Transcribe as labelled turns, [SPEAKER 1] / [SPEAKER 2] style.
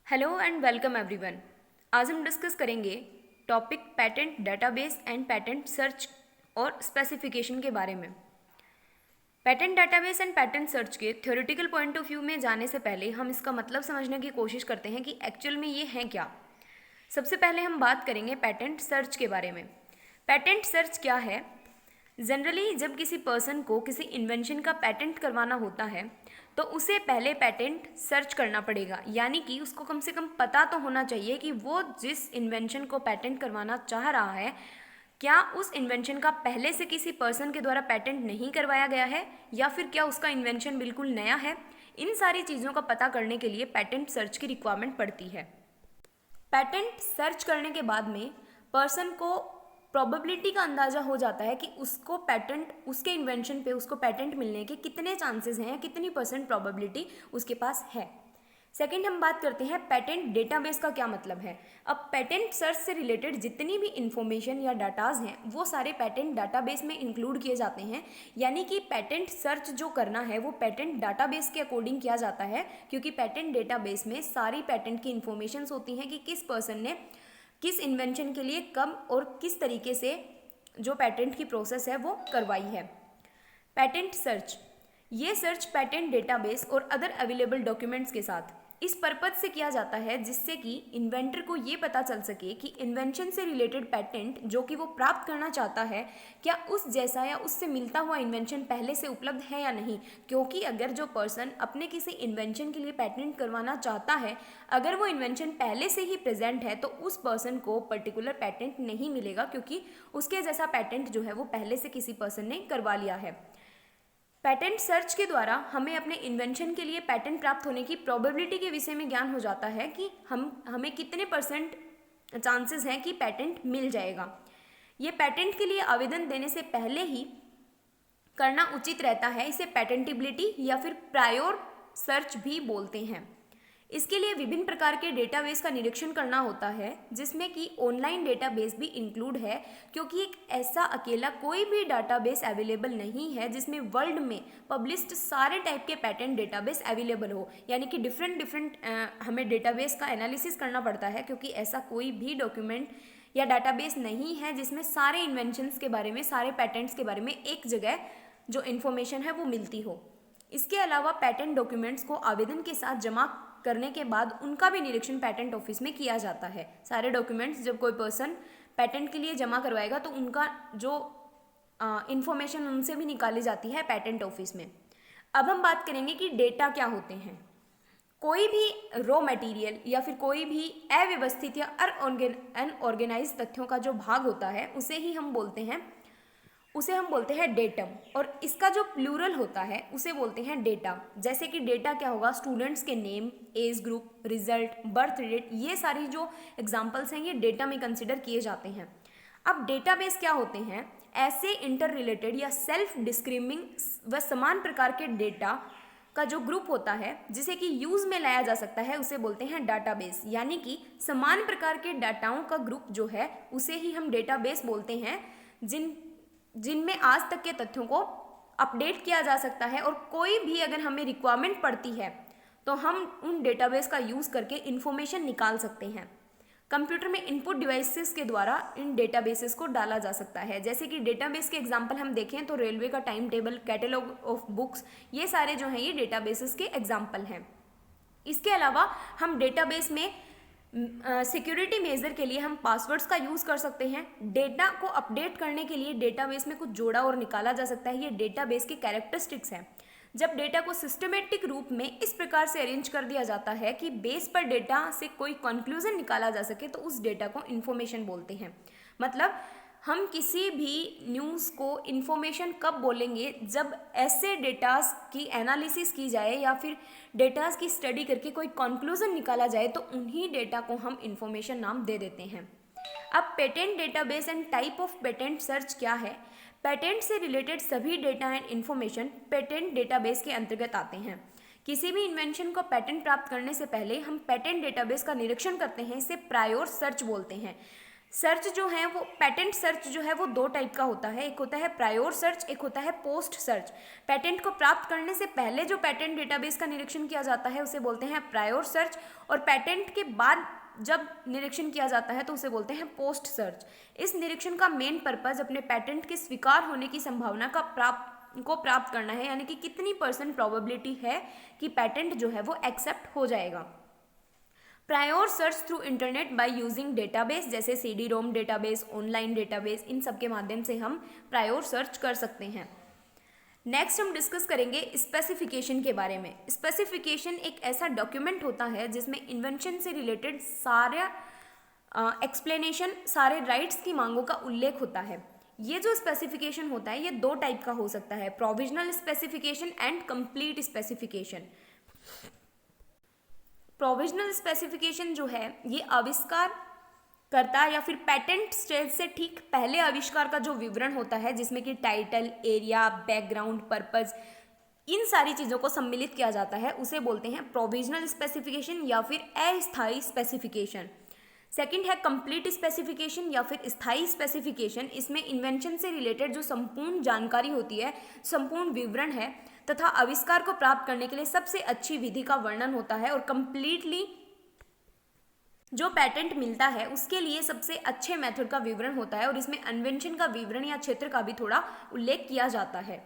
[SPEAKER 1] Hello and welcome everyone. आज हम discuss करेंगे topic patent database and patent search और स्पेसिफिकेशन के बारे में। Patent database and patent search के थ्योरेटिकल पॉइंट ऑफ व्यू में जाने से पहले हम इसका मतलब समझने की कोशिश करते हैं कि एक्चुअल में ये है क्या। सबसे पहले हम बात करेंगे पेटेंट सर्च के बारे में। पेटेंट सर्च क्या है? जनरली जब किसी पर्सन को किसी इन्वेंशन का पेटेंट करवाना होता है तो उसे पहले पेटेंट सर्च करना पड़ेगा, यानी कि उसको कम से कम पता तो होना चाहिए कि वो जिस इन्वेंशन को पेटेंट करवाना चाह रहा है क्या उस इन्वेंशन का पहले से किसी पर्सन के द्वारा पेटेंट नहीं करवाया गया है या फिर क्या उसका इन्वेंशन बिल्कुल नया है। इन सारी चीज़ों का पता करने के लिए पेटेंट सर्च की रिक्वायरमेंट पड़ती है। पेटेंट सर्च करने के बाद में पर्सन को प्रोबेबिलिटी का अंदाज़ा हो जाता है कि उसको पेटेंट, उसके इन्वेंशन पे उसको पेटेंट मिलने के कितने चांसेस हैं, कितनी परसेंट प्रोबेबिलिटी उसके पास है। सेकंड हम बात करते हैं पेटेंट डेटाबेस का क्या मतलब है। अब पेटेंट सर्च से रिलेटेड जितनी भी इंफॉर्मेशन या डाटाज हैं वो सारे पेटेंट डाटाबेस में इंक्लूड किए जाते हैं, यानी कि पेटेंट सर्च जो करना है वो पेटेंट डाटाबेस के अकॉर्डिंग किया जाता है, क्योंकि पेटेंट डेटाबेस में सारी पेटेंट की इंफॉर्मेशन होती हैं कि किस पर्सन ने किस इन्वेंशन के लिए कब और किस तरीके से जो पेटेंट की प्रोसेस है वो करवाई है। पेटेंट सर्च, ये सर्च पेटेंट डेटाबेस और अदर अवेलेबल डॉक्यूमेंट्स के साथ इस पर्पज से किया जाता है जिससे कि इन्वेंटर को ये पता चल सके कि इन्वेंशन से रिलेटेड पेटेंट जो कि वो प्राप्त करना चाहता है क्या उस जैसा या उससे मिलता हुआ इन्वेंशन पहले से उपलब्ध है या नहीं। क्योंकि अगर जो पर्सन अपने किसी इन्वेंशन के लिए पेटेंट करवाना चाहता है, अगर वो इन्वेंशन पहले से ही प्रेजेंट है तो उस पर्सन को पर्टिकुलर पेटेंट नहीं मिलेगा, क्योंकि उसके जैसा पेटेंट जो है वो पहले से किसी पर्सन ने करवा लिया है। पेटेंट सर्च के द्वारा हमें अपने इन्वेंशन के लिए पेटेंट प्राप्त होने की प्रोबेबिलिटी के विषय में ज्ञान हो जाता है कि हमें कितने परसेंट चांसेस हैं कि पेटेंट मिल जाएगा। ये पेटेंट के लिए आवेदन देने से पहले ही करना उचित रहता है। इसे पेटेंटिबिलिटी या फिर प्रायोर सर्च भी बोलते हैं। इसके लिए विभिन्न प्रकार के डेटाबेस का निरीक्षण करना होता है, जिसमें कि ऑनलाइन डेटाबेस भी इंक्लूड है, क्योंकि एक ऐसा अकेला कोई भी डेटाबेस अवेलेबल नहीं है जिसमें वर्ल्ड में पब्लिश्ड सारे टाइप के पेटेंट डेटाबेस अवेलेबल हो। यानी कि डिफरेंट हमें डेटाबेस का एनालिसिस करना पड़ता है, क्योंकि ऐसा कोई भी डॉक्यूमेंट या डेटाबेस नहीं है जिसमें सारे इन्वेंशंस के बारे में, सारे पेटेंट्स के बारे में एक जगह जो इन्फॉर्मेशन है वो मिलती हो। इसके अलावा पेटेंट डॉक्यूमेंट्स को आवेदन के साथ जमा करने के बाद उनका भी निरीक्षण पेटेंट ऑफिस में किया जाता है। सारे डॉक्यूमेंट्स जब कोई पर्सन पेटेंट के लिए जमा करवाएगा तो उनका जो इंफॉर्मेशन उनसे भी निकाली जाती है पेटेंट ऑफिस में। अब हम बात करेंगे कि डेटा क्या होते हैं। कोई भी रॉ मटेरियल या फिर कोई भी अव्यवस्थित या अनऑर्गेनाइज तथ्यों का जो भाग होता है उसे हम बोलते हैं डेटम, और इसका जो प्लूरल होता है उसे बोलते हैं डेटा। जैसे कि डेटा क्या होगा, स्टूडेंट्स के name, age group, result, birth date, ये सारी जो एग्जांपल्स हैं ये डेटा में कंसिडर किए जाते हैं। अब डेटाबेस क्या होते हैं? ऐसे इंटर रिलेटेड या सेल्फ डिस्क्रिमिंग व समान प्रकार के डेटा का जो ग्रुप होता है जिसे कि यूज में लाया जा सकता है उसे बोलते हैं डाटाबेस। यानी कि समान प्रकार के डाटाओं का ग्रुप जो है उसे ही हम डेटाबेस बोलते हैं, जिनमें आज तक के तथ्यों को अपडेट किया जा सकता है, और कोई भी अगर हमें रिक्वायरमेंट पड़ती है तो हम उन डेटाबेस का यूज़ करके इन्फॉर्मेशन निकाल सकते हैं। कंप्यूटर में इनपुट डिवाइसेस के द्वारा इन डेटाबेसेस को डाला जा सकता है। जैसे कि डेटाबेस के एग्जांपल हम देखें तो रेलवे का time table, catalogue of books, ये सारे जो हैं ये डेटाबेसेस के एग्जांपल हैं। इसके अलावा हम डेटाबेस में सिक्योरिटी मेजर के लिए हम पासवर्ड्स का यूज़ कर सकते हैं। डेटा को अपडेट करने के लिए डेटाबेस में कुछ जोड़ा और निकाला जा सकता है। ये डेटाबेस के कैरेक्टरिस्टिक्स हैं। जब डेटा को सिस्टमेटिक रूप में इस प्रकार से अरेंज कर दिया जाता है कि बेस पर डेटा से कोई कंक्लूजन निकाला जा सके तो उस डेटा को इन्फॉर्मेशन बोलते हैं। मतलब हम किसी भी न्यूज़ को इन्फॉर्मेशन कब बोलेंगे, जब ऐसे डेटास की एनालिसिस की जाए या फिर डेटास की स्टडी करके कोई कंक्लूजन निकाला जाए तो उन्हीं डेटा को हम इन्फॉर्मेशन नाम दे देते हैं। अब patent database and type of patent search क्या है? पेटेंट से रिलेटेड सभी data and information patent database के अंतर्गत आते हैं। किसी भी इन्वेंशन को पेटेंट प्राप्त करने से पहले हम पेटेंट डेटाबेस का निरीक्षण करते हैं, इसे प्रायोर सर्च बोलते हैं। सर्च जो है वो पेटेंट सर्च जो है वो दो टाइप का होता है, एक होता है प्रायोर सर्च, एक होता है पोस्ट सर्च। पेटेंट को प्राप्त करने से पहले जो पेटेंट डेटाबेस का निरीक्षण किया जाता है उसे बोलते हैं प्रायोर सर्च, और पेटेंट के बाद जब निरीक्षण किया जाता है तो उसे बोलते हैं पोस्ट सर्च। इस निरीक्षण का मेन पर्पज अपने पेटेंट के स्वीकार होने की संभावना को प्राप्त करना है, यानी कि कितनी % प्रोबेबिलिटी है कि पेटेंट जो है वो एक्सेप्ट हो जाएगा। Prior search through internet by using database, जैसे CD-ROM डेटाबेस, ऑनलाइन डेटाबेस, इन सब के माध्यम से हम प्रायोर सर्च कर सकते हैं। नेक्स्ट हम डिस्कस करेंगे स्पेसिफिकेशन के बारे में। स्पेसिफिकेशन एक ऐसा डॉक्यूमेंट होता है जिसमें इन्वेंशन से रिलेटेड सारा एक्सप्लेनेशन, सारे राइट्स की मांगों का उल्लेख होता है। ये जो स्पेसिफिकेशन होता है ये दो टाइप का हो सकता है, provisional specification and complete specification. Provisional specification जो है ये आविष्कार करता या फिर पेटेंट स्टेज से ठीक पहले आविष्कार का जो विवरण होता है, जिसमें कि टाइटल, एरिया, बैकग्राउंड, पर्पस, इन सारी चीज़ों को सम्मिलित किया जाता है, उसे बोलते हैं प्रोविजनल स्पेसिफिकेशन या फिर अस्थायी स्पेसिफिकेशन। सेकंड है कंप्लीट स्पेसिफिकेशन या फिर स्थायी स्पेसिफिकेशन। इसमें इन्वेंशन से रिलेटेड जो संपूर्ण जानकारी होती है, संपूर्ण विवरण है तथा आविष्कार को प्राप्त करने के लिए सबसे अच्छी विधि का वर्णन होता है, और कंप्लीटली जो पेटेंट मिलता है उसके लिए सबसे अच्छे मेथड का विवरण होता है, और इसमें इन्वेंशन का विवरण या क्षेत्र का भी थोड़ा उल्लेख किया जाता है।